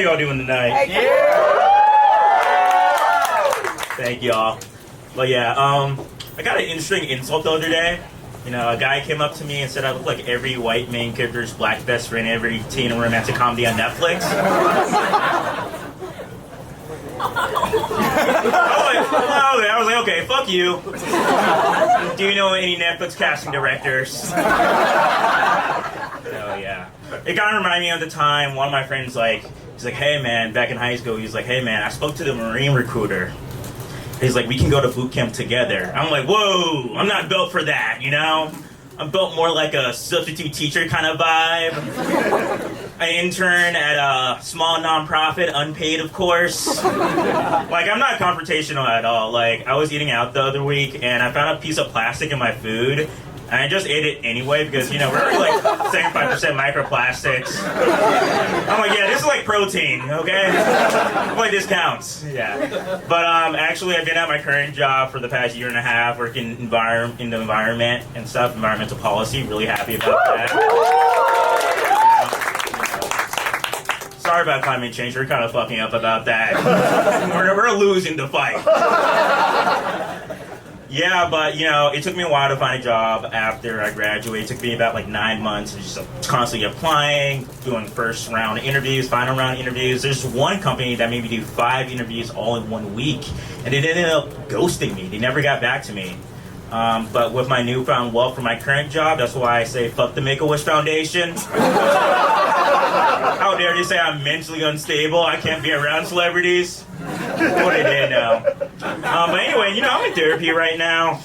y'all doing tonight? Thank y'all. But yeah, I got an interesting insult the other day. You know, a guy came up to me and said I look like every white main character's black best friend, every teen and romantic comedy on Netflix. I was like, okay, fuck you. Do you know any Netflix casting directors? Oh yeah. It kind of reminded me of the time one of my friends he's like, hey man, back in high school, he's like, hey man, I spoke to the Marine recruiter. He's like, we can go to boot camp together. I'm like, whoa, I'm not built for that, you know? I'm built more like a substitute teacher kind of vibe. I intern at a small nonprofit, unpaid of course. I'm not confrontational at all. Like, I was eating out the other week and I found a piece of plastic in my food. And I just ate it anyway because, you know, we're already like 75% microplastics. I'm like, yeah, this is like protein, okay? I'm like, this counts. Yeah. But actually, I've been at my current job for the past year and a half, working in the environment and stuff, environmental policy. Really happy about that. Sorry about climate change. We're kind of fucking up about that. We're losing the fight. Yeah, but, you know, it took me a while to find a job after I graduated. It took me about 9 months of just constantly applying, doing first round interviews, final round interviews. There's one company that made me do 5 interviews all in 1 week, and it ended up ghosting me. They never got back to me. But with my newfound wealth for my current job, that's why I say fuck the Make-A-Wish Foundation. How dare they say I'm mentally unstable? I can't be around celebrities. What I did now. But anyway, you know, I'm in therapy right now.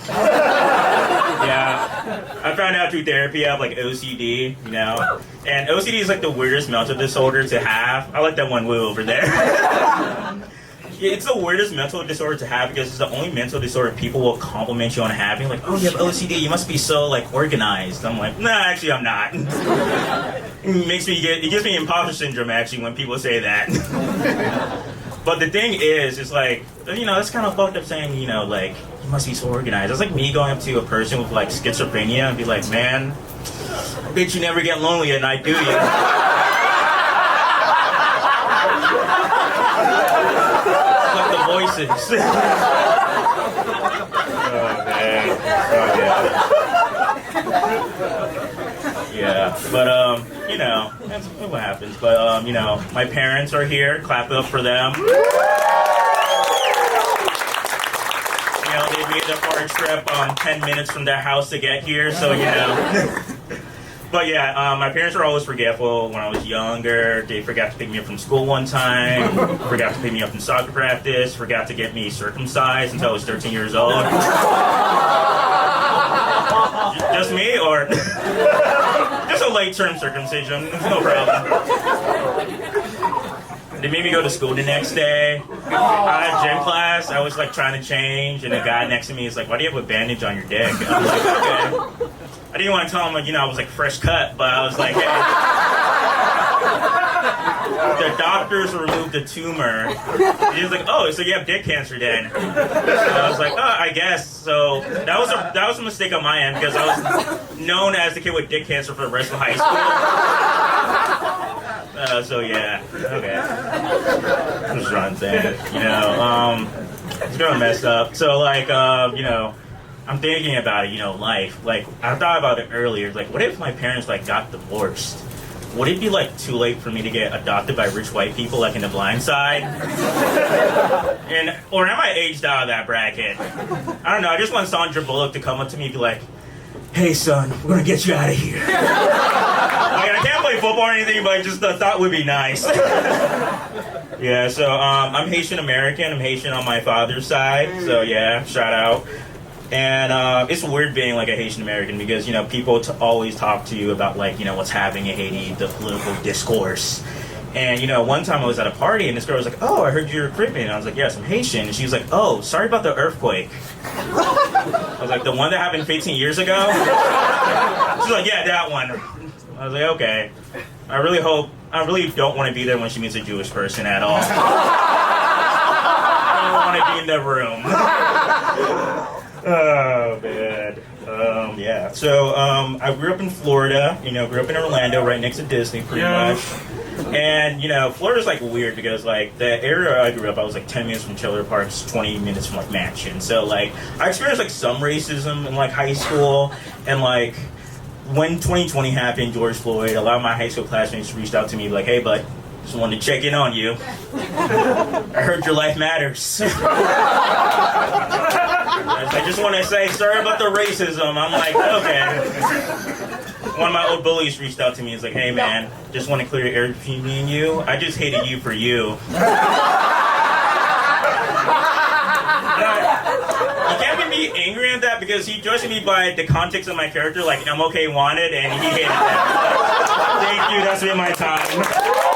Yeah. I found out through therapy I have OCD, you know. And OCD is the weirdest mental disorder to have. I like that one woo over there. It's the weirdest mental disorder to have because it's the only mental disorder people will compliment you on having. Like, oh, you have OCD, you must be so organized. I'm like, nah, actually I'm not. It gives me imposter syndrome actually when people say that. But the thing is, it's you know, it's kind of fucked up saying, you know, you must be so organized. It's like me going up to a person with schizophrenia and be like, man, I bet you never get lonely at night, do you? The voices. Oh man. Oh yeah. Yeah, but you know, that's what happens. But you know, my parents are here. Clap it up for them. You know, they made the far trip 10 minutes from their house to get here, so you know. But yeah, my parents were always forgetful when I was younger. They forgot to pick me up from school one time, forgot to pick me up from soccer practice, forgot to get me circumcised until I was 13 years old. Just me, or just a late-term circumcision, no problem. They made me go to school the next day. I had gym class, I was trying to change, and the guy next to me is like, why do you have a bandage on your dick? And I was like, okay. I didn't want to tell him, you know, I was fresh cut, but I was like, hey. The doctors removed the tumor. He was like, oh, so you have dick cancer then? And I was like, oh, I guess. So that was a mistake on my end because I was known as the kid with dick cancer for the rest of high school. So yeah, okay. That's what I'm saying. You know, it's kind of messed up. So you know, I'm thinking about it, you know, life. I thought about it earlier. What if my parents got divorced? Would it be too late for me to get adopted by rich white people in The Blind Side? Or am I aged out of that bracket? I don't know. I just want Sandra Bullock to come up to me and be like, hey son, we're gonna get you out of here. I can't play football or anything, but just the thought would be nice. Yeah, so I'm Haitian American. I'm Haitian on my father's side. So yeah, shout out. And it's weird being a Haitian American because, you know, people always talk to you about you know, what's happening in Haiti, the political discourse. And, you know, one time I was at a party and this girl was like, oh, I heard you're Caribbean. And I was like, yes, I'm Haitian. And she was like, oh, sorry about the earthquake. I was like, the one that happened 15 years ago? She's like, yeah, that one. I was like, okay. I really don't want to be there when she meets a Jewish person at all. I don't want to be in the room. Oh, man. Yeah. So, I grew up in Florida, you know, grew up in Orlando, right next to Disney, pretty much. And you know, Florida's like weird because like the area I grew up, I was like 10 minutes from trailer parks, 20 minutes from like mansion. So like I experienced like some racism in like high school, and like when 2020 happened, George Floyd, a lot of my high school classmates reached out to me like, "Hey, bud, just wanted to check in on you. I heard your life matters." I just want to say sorry about the racism. I'm like, okay. One of my old bullies reached out to me. He's like, "Hey man, just want to clear the air between me and you. I just hated you for you." You can't even be angry at that because he judged me by the context of my character, like I'm okay wanted, and he hated that. Thank you. That's been my time.